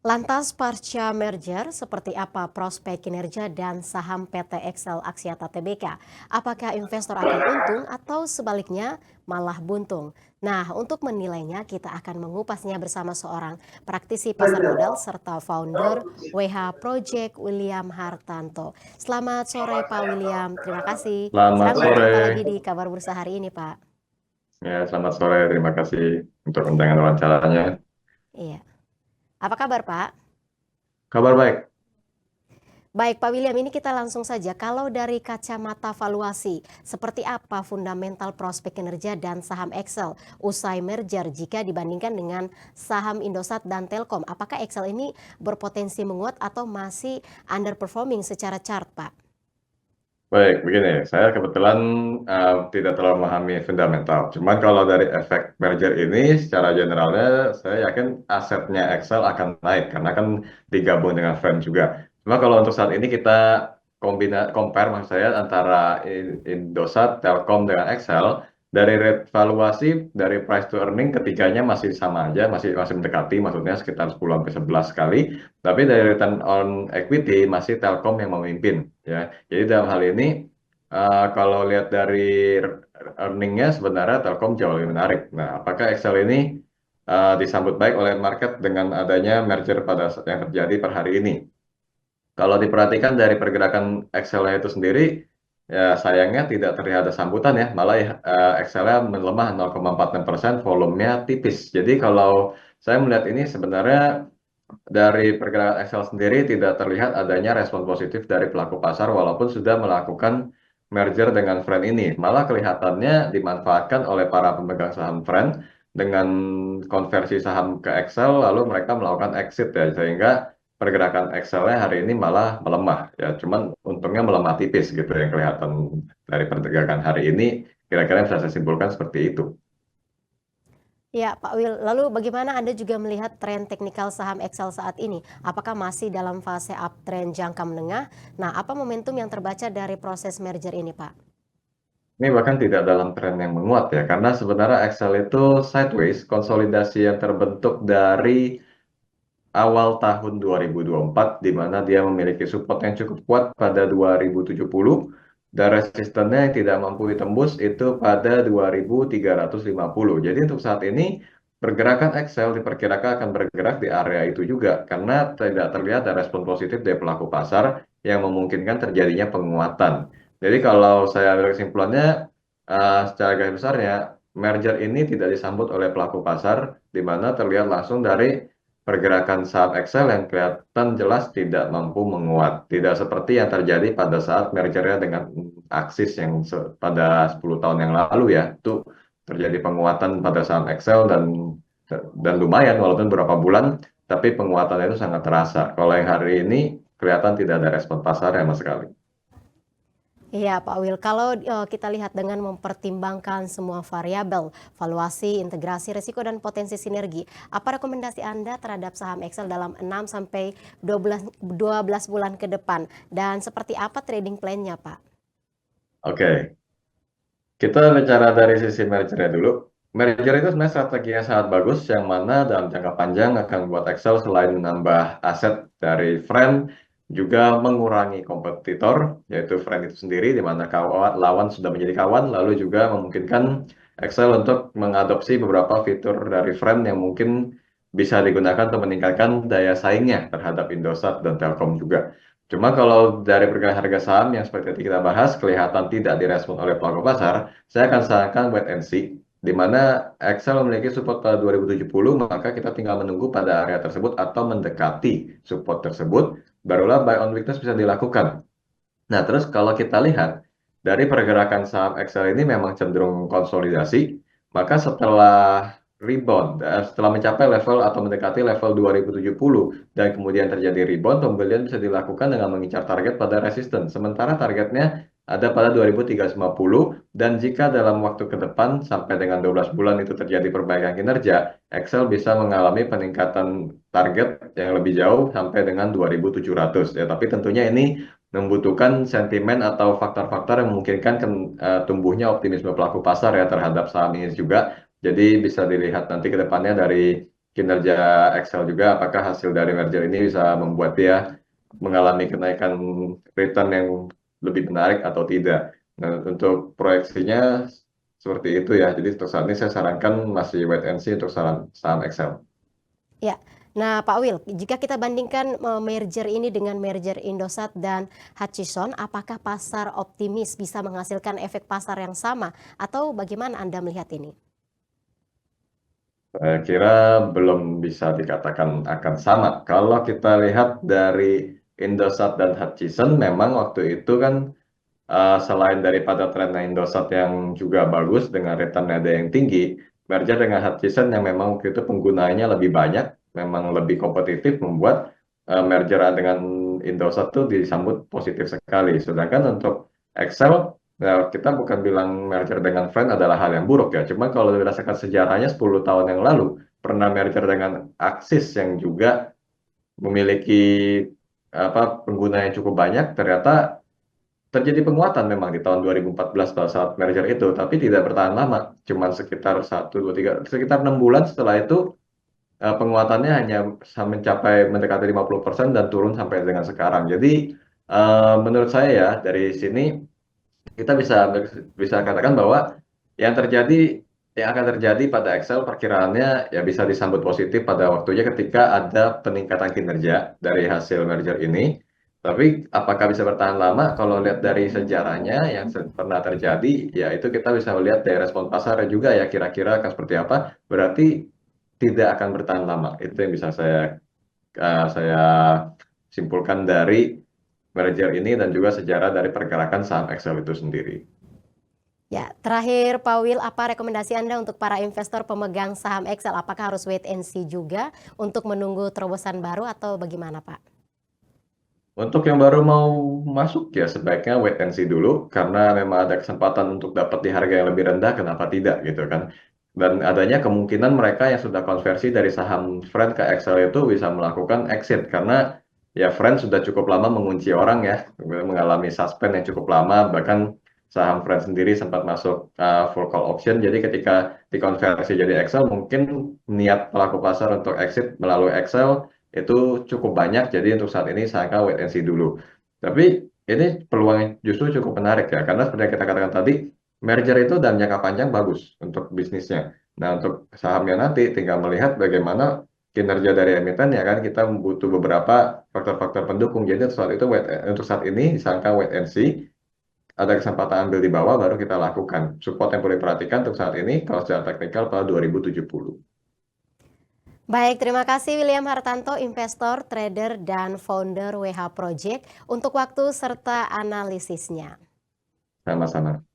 Lantas pasca merger, seperti apa prospek kinerja dan saham PT Excel Axiata Tbk? Apakah investor akan untung atau sebaliknya malah buntung? Nah, untuk menilainya kita akan mengupasnya bersama seorang praktisi pasar modal serta founder WH Project William Hartanto. Selamat sore Pak William, terima kasih. Selamat Senang sore. berjumpa lagi di Kabar Bursa hari ini Pak. Ya, selamat sore. Terima kasih untuk undangan wawancaranya. Iya. Apa kabar Pak? Kabar baik. Baik Pak William, ini kita langsung saja. Kalau dari kacamata valuasi, seperti apa fundamental prospek kinerja dan saham Excel usai merger jika dibandingkan dengan saham Indosat dan Telkom? Apakah Excel ini berpotensi menguat atau masih underperforming secara chart, Pak? Baik, begini. Saya kebetulan tidak terlalu memahami fundamental. Cuman kalau dari efek merger ini, secara generalnya, saya yakin asetnya Excel akan naik karena kan digabung dengan Frame juga. Cuma kalau untuk saat ini kita compare maksud saya antara Indosat, Telkom dengan Excel, dari rate valuasi, dari price to earning ketiganya masih sama aja, masih masih mendekati, maksudnya sekitar 10 sampai 11 kali. Tapi dari return on equity masih Telkom yang memimpin, ya. Jadi dalam hal ini, kalau lihat dari earningnya sebenarnya Telkom jauh lebih menarik. Nah, apakah Excel ini disambut baik oleh market dengan adanya merger pada yang terjadi per hari ini? Kalau diperhatikan dari pergerakan Excel itu sendiri, ya sayangnya tidak terlihat ada sambutan ya, malah ya, Excel-nya melemah 0,46%, volumenya tipis. Jadi kalau saya melihat ini sebenarnya dari pergerakan Excel sendiri tidak terlihat adanya respon positif dari pelaku pasar walaupun sudah melakukan merger dengan Friend ini. Malah kelihatannya dimanfaatkan oleh para pemegang saham Friend dengan konversi saham ke Excel lalu mereka melakukan exit ya sehingga pergerakan Excel-nya hari ini malah melemah ya. Cuman untungnya melemah tipis gitu yang kelihatan dari pergerakan hari ini kira-kira bisa saya simpulkan seperti itu. Ya, Pak Wil, lalu bagaimana Anda juga melihat tren teknikal saham Excel saat ini? Apakah masih dalam fase uptrend jangka menengah? Nah, apa momentum yang terbaca dari proses merger ini, Pak? Ini bahkan tidak dalam tren yang menguat ya, karena sebenarnya Excel itu sideways, konsolidasi yang terbentuk dari awal tahun 2024, di mana dia memiliki support yang cukup kuat pada 2070, dan resistennya yang tidak mampu ditembus itu pada 2350. Jadi untuk saat ini, pergerakan Excel diperkirakan akan bergerak di area itu juga, karena tidak terlihat ada respon positif dari pelaku pasar yang memungkinkan terjadinya penguatan. Jadi kalau saya ambil kesimpulannya, secara garis besarnya, merger ini tidak disambut oleh pelaku pasar, di mana terlihat langsung dari pergerakan saham Excel yang kelihatan jelas tidak mampu menguat. Tidak seperti yang terjadi pada saat mergernya dengan Axis yang pada 10 tahun yang lalu ya. Itu terjadi penguatan pada saham Excel dan lumayan walaupun beberapa bulan, tapi penguatan itu sangat terasa. Kalau yang hari ini kelihatan tidak ada respon pasar sama sekali. Iya, Pak Wil. Kalau kita lihat dengan mempertimbangkan semua variabel, valuasi, integrasi, risiko, dan potensi sinergi, apa rekomendasi Anda terhadap saham Excel dalam 6 sampai 12 bulan ke depan? Dan seperti apa trading plan-nya, Pak? Oke, kita bicara dari sisi mergernya dulu. Merger itu sebenarnya strategi yang sangat bagus, yang mana dalam jangka panjang akan membuat Excel selain menambah aset dari Friend, juga mengurangi kompetitor, yaitu Friend itu sendiri, di mana kawan, lawan sudah menjadi kawan, lalu juga memungkinkan Excel untuk mengadopsi beberapa fitur dari Friend yang mungkin bisa digunakan untuk meningkatkan daya saingnya terhadap Indosat dan Telkom juga. Cuma kalau dari pergerakan harga saham yang seperti tadi kita bahas, kelihatan tidak direspon oleh pelaku pasar, saya akan sarankan wait and see, di mana Excel memiliki support pada 2070, maka kita tinggal menunggu pada area tersebut atau mendekati support tersebut, barulah buy on weakness bisa dilakukan. Nah, terus kalau kita lihat dari pergerakan saham Excel ini memang cenderung konsolidasi, maka setelah rebound, setelah mencapai level atau mendekati level 2070 dan kemudian terjadi rebound, pembelian bisa dilakukan dengan mengincar target pada resisten. Sementara targetnya ada pada 2350 dan jika dalam waktu ke depan sampai dengan 12 bulan itu terjadi perbaikan kinerja, Excel bisa mengalami peningkatan target yang lebih jauh sampai dengan 2700 ya. Tapi tentunya ini membutuhkan sentimen atau faktor-faktor yang memungkinkan tumbuhnya optimisme pelaku pasar ya terhadap saham ini juga. Jadi bisa dilihat nanti ke depannya dari kinerja Excel juga, apakah hasil dari merger ini bisa membuat dia mengalami kenaikan return yang lebih menarik atau tidak. Nah, untuk proyeksinya seperti itu ya. Jadi untuk saat ini saya sarankan masih wait and see untuk saham Excel. Ya. Nah, Pak Wil, jika kita bandingkan merger ini dengan merger Indosat dan Hutchison, apakah pasar optimis bisa menghasilkan efek pasar yang sama atau bagaimana Anda melihat ini? Saya kira belum bisa dikatakan akan sama. Kalau kita lihat dari Indosat dan Hutchison, memang waktu itu kan selain daripada trennya Indosat yang juga bagus dengan return ada yang tinggi, merger dengan Hutchison yang memang waktu itu penggunanya lebih banyak, memang lebih kompetitif, membuat merger dengan Indosat itu disambut positif sekali. Sedangkan untuk Excel, ya kita bukan bilang merger dengan Friend adalah hal yang buruk ya. Cuma kalau berdasarkan sejarahnya 10 tahun yang lalu, pernah merger dengan Axis yang juga memiliki pengguna yang cukup banyak, ternyata terjadi penguatan memang di tahun 2014 pada saat merger itu, tapi tidak bertahan lama, cuma sekitar 6 bulan setelah itu penguatannya hanya mencapai mendekati 50% dan turun sampai dengan sekarang. Jadi menurut saya ya dari sini kita bisa katakan bahwa yang terjadi yang akan terjadi pada Excel perkiraannya ya bisa disambut positif pada waktunya ketika ada peningkatan kinerja dari hasil merger ini. Tapi apakah bisa bertahan lama? Kalau lihat dari sejarahnya yang pernah terjadi, ya itu kita bisa melihat dari respon pasar juga ya kira-kira akan seperti apa. Berarti tidak akan bertahan lama. Itu yang bisa saya simpulkan dari merger ini dan juga sejarah dari pergerakan saham Excel itu sendiri. Ya, terakhir Pak Wil, apa rekomendasi Anda untuk para investor pemegang saham Excel? Apakah harus wait and see juga untuk menunggu terobosan baru atau bagaimana, Pak? Untuk yang baru mau masuk ya sebaiknya wait and see dulu karena memang ada kesempatan untuk dapat di harga yang lebih rendah, kenapa tidak gitu kan. Dan adanya kemungkinan mereka yang sudah konversi dari saham Friend ke Excel itu bisa melakukan exit karena ya Friend sudah cukup lama mengunci orang ya, mengalami suspend yang cukup lama, bahkan saham Friend sendiri sempat masuk full call option. Jadi ketika dikonversi jadi Excel mungkin niat pelaku pasar untuk exit melalui Excel itu cukup banyak, jadi untuk saat ini saya wait and see dulu. Tapi ini peluang justru cukup menarik ya, karena seperti yang kita katakan tadi, merger itu dalam jangka panjang bagus untuk bisnisnya. Nah, untuk sahamnya nanti tinggal melihat bagaimana kinerja dari emiten ya kan, kita butuh beberapa faktor-faktor pendukung. Jadi untuk saat ini disangka wait and see, ada kesempatan ambil di bawah baru kita lakukan. Support yang perlu diperhatikan untuk saat ini, kalau secara teknikal pada 2070. Baik, terima kasih William Hartanto, investor, trader, dan founder WH Project untuk waktu serta analisisnya. Sama-sama.